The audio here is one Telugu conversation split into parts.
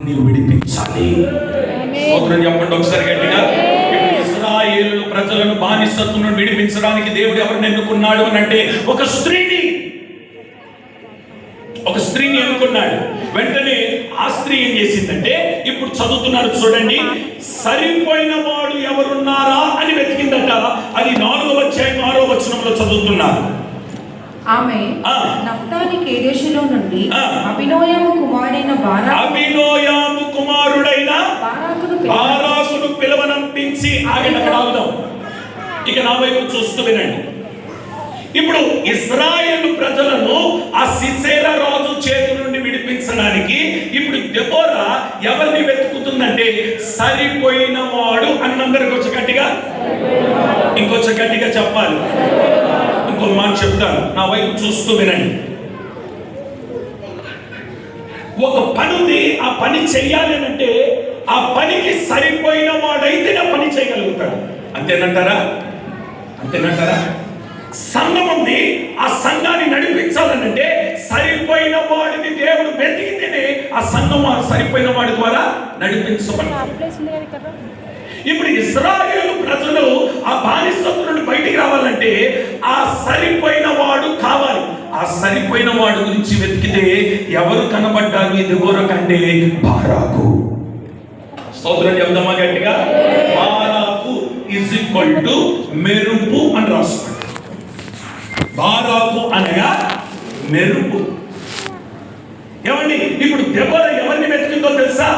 నీవు విడిపించాలి. స్తోత్రం చెప్పండి ఒకసారి గట్టిగా. ఇశ్రాయేలు ప్రజలను బానిసత్వం నుండి విడిపించడానికి దేవుడు ఎవరిని ఎన్నుకున్నాడు అని అంటే ఒక స్త్రీని ఎన్నుకున్నాడు. వెంటనే ఆ స్త్రీ ఏం చేసిందంటే, ఇప్పుడు చదువుతున్నారు చూడండి, సరిపోయిన వాడు ఎవరున్నారా అని వెతికిందట. అది 4వ అధ్యాయం 6వ వచనంలో చదువుతున్నారు. ఆమె నఫ్తాలి కేదేశులో నుండి అబీనోయము కుమారుడైన బారాకును పిలవనంపించి ఆగండి, అక్కడ ఆగుదాం. ఇక నా వైపు చూస్తూ వినండి. ఇప్పుడు ఇశ్రాయేలు ప్రజలను ఆ సిసేరా రాజు చేతి నుండి విడిపించడానికి ఇప్పుడు దెబోరా ఎవరిని వెతుకుతుందంటే, సరిపోయిన వాడు అన్నందరికి వచ్చి గట్టిగా, ఇంకొంచెం గట్టిగా చెప్పాలి. ఇంకో మాట చెప్తాను, నా వైపు చూస్తూ వినండి. ఒక పని ఉంది, ఆ పని చెయ్యాలి అంటే ఆ పనికి సరిపోయిన వాడైతే ఆ పని చేయగలుగుతాడు. అంతేనంటారా? సంఘం ఉంది, ఆ సంఘాన్ని నడిపించాలనంటే సరిపోయిన వాడిని దేవుడు వెతికితేనే ఆ సంఘం సరిపోయిన వాడి ద్వారా నడిపించబడతారు. ఇప్పుడు ఇశ్రాయేలు ప్రజలు ఆ బానిసత్వం నుండి బయటికి రావాలంటే ఆ సరిపోయిన వాడు కావాలి. ఆ సరిపోయిన వాడు గురించి వెతికితే ఎవరు కనబడ్డారు? ఈ దెబోరా కంటే బారాకు. స్తోత్రం చెప్దామా గట్టిగా? బారాకు ఈజ్ ఈక్వల్ టు మెరుపు అని రాసుకోండి. బారాకు అనగా మెరుపు. ఏమండి, ఇప్పుడు దెబోరా ఎవరిని వెతుకుతుందో తెలుసా?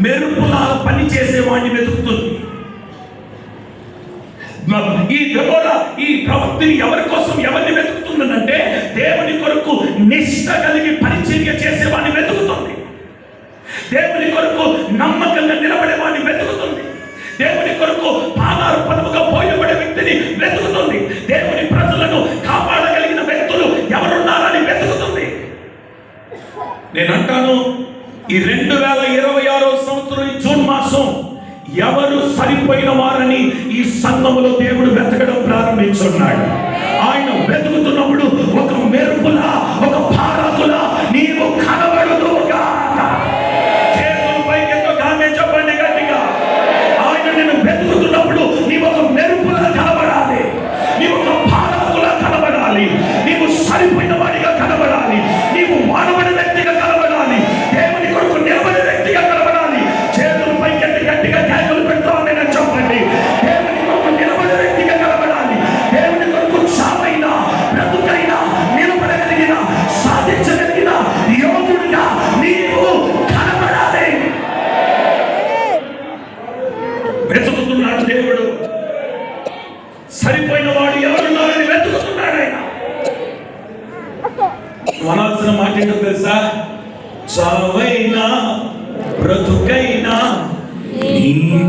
మెరుపులా పని చేసేవాడిని వెతుకుతుంది. ఈ దెబోరా ఈ ప్రవక్తిని ఎవరిని వెతుకుతుందంటే, దేవుని కొరకు నిష్ఠ కలిగి పరిచర్య చేసేవాడిని వెతుకుతుంది. దేవుని కొరకు నమ్మకంగా నిలబడేవాడిని వెతుకుతుంది. దేవుని కొరకు పాదాలు పదముగా పోయబడే వ్యక్తిని వెతుకుతుంది. దేవుని ప్రజలను కాపాడగలిగిన వ్యక్తులు ఎవరున్నారని వెతుకుతుంది. నేను అంటాను, ఈ 2026వ సంవత్సరం ఈ జూన్ మాసం ఎవరు సరిపోయిన వారని ఈ సంఘములో దేవుడు వెతకడం ప్రారంభించున్నాడు. ఆయన వెతుకుతున్నప్పుడు ఒక మెరుపులా, ఒక భారతులా నీవు కనబడుదువుగా. చేతులు పైకెత్తు, ఆమేన్ చెప్పండి గట్టిగా. ఆయన నిన్ను వెతుకుతున్నప్పుడు నీవు ఒక మెరుపులా కనబడాలి, నీవు ఒక భారతులా కనబడాలి, నీవు సరిపోయిన వాడిగా కనబడాలి, నీవు వాడబడిన వ్యక్తిగా కనబడాలి, దేవుని కొరకు నిలబడే వ్యక్తిగా కనబడాలి. చేతులు పైకెత్తి గట్టిగా కేకలు పెడతామని నేను చెప్పండి. దేవుని కొరకు నిలబడే వ్యక్తిగా కనబడాలి. దేవుని కొరకు చావైనా బ్రతుకైనా నిలబడగలిగిన, సాధించగలిగిన యోగుడిగా నీవు కనబడాలి. వెతుకుతున్నాడు దేవుడు. సరిపోయిన వాడు ఎవరున్నారని వెతుకుతున్నాడు ఆయన. అనాల్సిన మాట ఏంటో తెలుసా? చావైనా బ్రతుకైనా